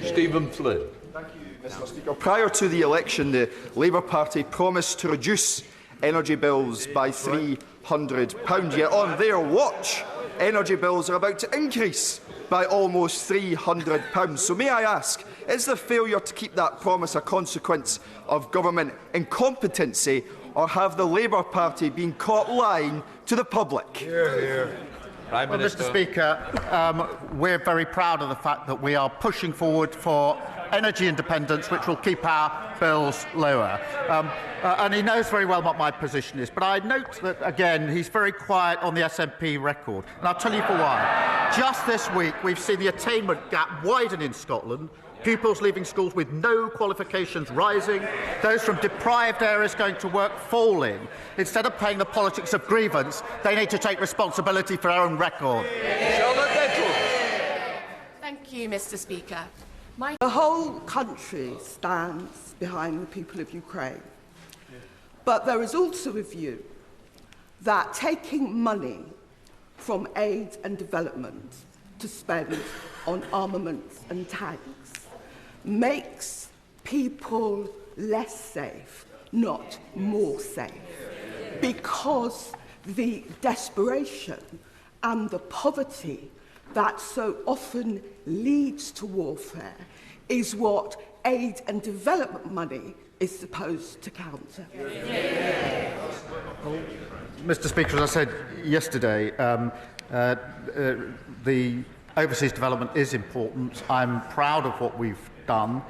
Stephen Flynn. Thank you, Mr. Speaker. Prior to the election, the Labour Party promised to reduce energy bills by £300. Yet on their watch, energy bills are about to increase by almost £300. So may I ask, is the failure to keep that promise a consequence of government incompetency, or have the Labour Party been caught lying to the public? Well, Mr. Speaker, we're very proud of the fact that we are pushing forward for energy independence, which will keep our bills lower. And he knows very well what my position is. But I note that, again, he's very quiet on the SNP record. And I'll tell you for why. Just this week, we've seen the attainment gap widen in Scotland, pupils leaving schools with no qualifications rising, those from deprived areas going to work falling. Instead of playing the politics of grievance, they need to take responsibility for their own record. Thank you, Mr. Speaker. The whole country stands behind the people of Ukraine. But there is also a view that taking money from aid and development to spend on armaments and tanks makes people less safe, not more safe, because the desperation and the poverty that so often leads to warfare is what aid and development money is supposed to counter. Mr. Speaker, as I said yesterday, the overseas development is important. I'm proud of what we've done.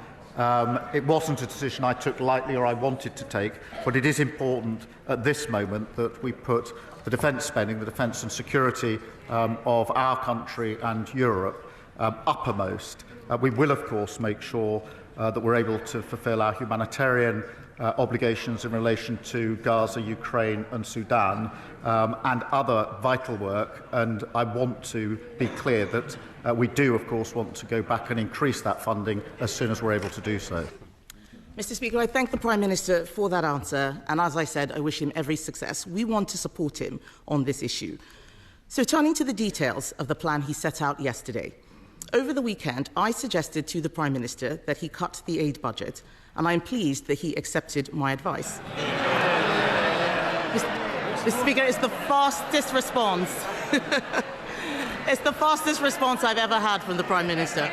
It wasn't a decision I took lightly or I wanted to take, but it is important at this moment that we put the defence spending, the defence and security of our country and Europe uppermost. We will, of course, make sure that we're able to fulfil our humanitarian obligations in relation to Gaza, Ukraine and Sudan, and other vital work. And I want to be clear that we do, of course, want to go back and increase that funding as soon as we're able to do so. Mr. Speaker, I thank the Prime Minister for that answer, and as I said, I wish him every success. We want to support him on this issue. So turning to the details of the plan he set out yesterday. Over the weekend, I suggested to the Prime Minister that he cut the aid budget, and I'm pleased that he accepted my advice. Mr. Speaker, it's the fastest response. It's the fastest response I've ever had from the Prime Minister.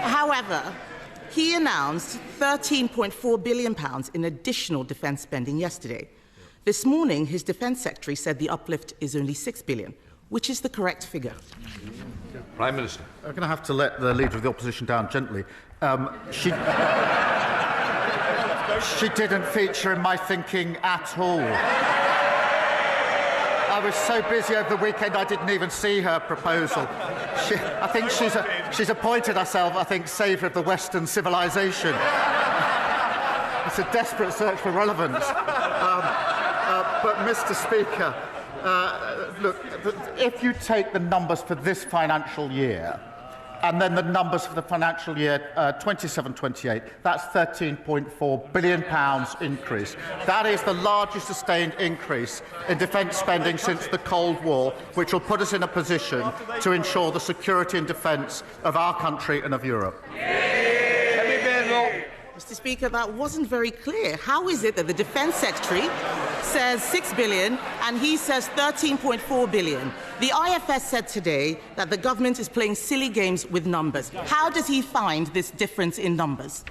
However, he announced £13.4 billion in additional defence spending yesterday. This morning, his Defence Secretary said the uplift is only £6 billion, which is the correct figure. Prime Minister. I'm going to have to let the Leader of the Opposition down gently. She didn't feature in my thinking at all. I was so busy over the weekend I didn't even see her proposal. I think she's appointed herself, I think, saviour of the Western civilization. It's a desperate search for relevance. But, Mr. Speaker, look, if you take the numbers for this financial year and then the numbers for the financial year 27-28, that's £13.4 billion increase. That is the largest sustained increase in defence spending since the Cold War, which will put us in a position to ensure the security and defence of our country and of Europe. Mr. Speaker, that wasn't very clear. How is it that the Defence Secretary says £6 billion and he says £13.4 billion? The IFS said today that the government is playing silly games with numbers. How does he find this difference in numbers?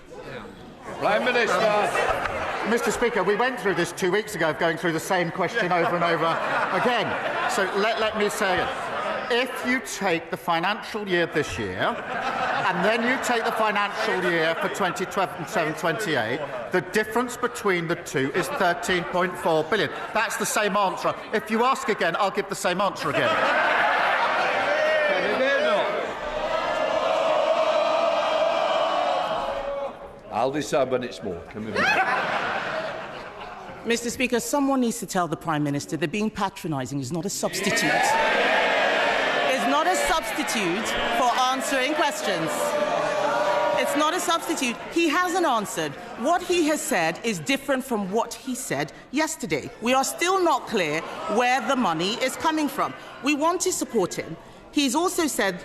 Prime Minister. Mr. Speaker, we went through this 2 weeks ago, going through the same question over and over again. So let me say it. If you take the financial year this year, and then you take the financial year for 2027-28, the difference between the two is £13.4 billion. That's the same answer. If you ask again, I'll give the same answer again. I'll decide when it's more. Mr. Speaker, someone needs to tell the Prime Minister that being patronising is not a substitute. Not a substitute for answering questions. It's not a substitute. He hasn't answered. What he has said is different from what he said yesterday. We are still not clear where the money is coming from. We want to support him. He's also said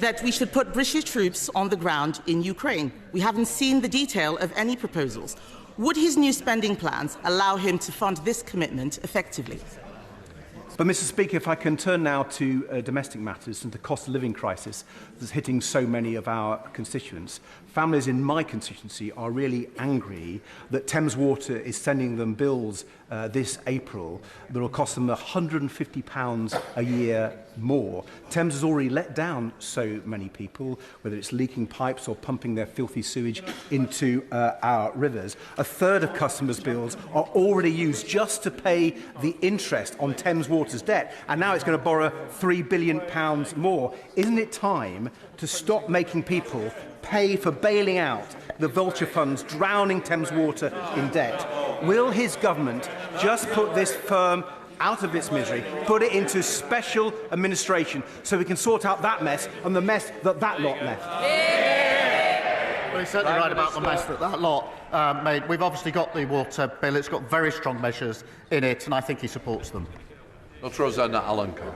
that we should put British troops on the ground in Ukraine. We haven't seen the detail of any proposals. Would his new spending plans allow him to fund this commitment effectively? But, Mr. Speaker, if I can turn now to domestic matters and the cost of living crisis that's hitting so many of our constituents. Families in my constituency are really angry that Thames Water is sending them bills this April that will cost them £150 a year more. Thames has already let down so many people, whether it's leaking pipes or pumping their filthy sewage into our rivers. A third of customers' bills are already used just to pay the interest on Thames Water's debt, and now it's going to borrow £3 billion more. Isn't it time to stop making people pay for bailing out the vulture funds drowning Thames Water in debt? Will his government just put this firm out of its misery, put it into special administration so we can sort out that mess and the mess that lot left? Well, he's certainly right about the mess that lot made. We've obviously got the water bill. It's got very strong measures in it, and I think he supports them. Dr. Rosanna Allen-Coe.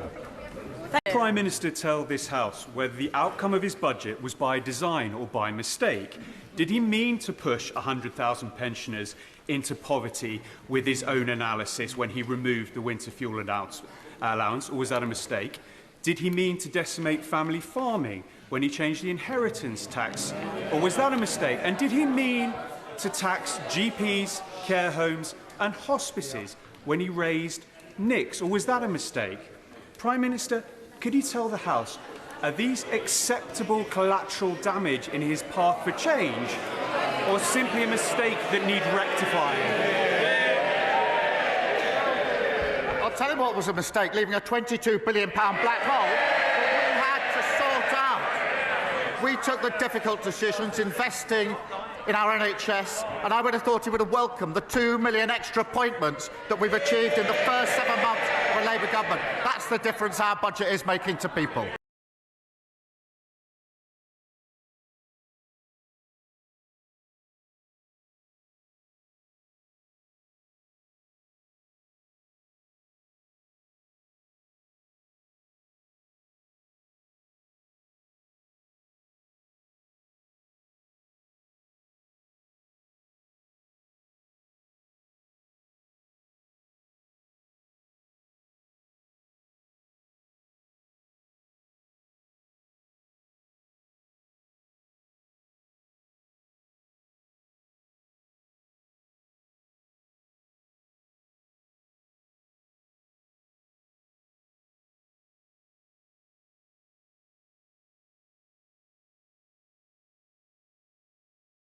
The Prime Minister tell this House whether the outcome of his budget was by design or by mistake. Did he mean to push 100,000 pensioners into poverty with his own analysis when he removed the winter fuel allowance, or was that a mistake? Did he mean to decimate family farming when he changed the inheritance tax, or was that a mistake? And did he mean to tax GPs, care homes and hospices when he raised NICs, or was that a mistake? Prime Minister, could you tell the House, are these acceptable collateral damage in his path for change, or simply a mistake that need rectifying? I'll tell you what was a mistake, leaving a £22 billion black hole that we had to sort out. We took the difficult decisions, investing in our NHS, and I would have thought he would have welcomed the 2 million extra appointments that we've achieved in the first 7 months of a Labour government. That's the difference our budget is making to people.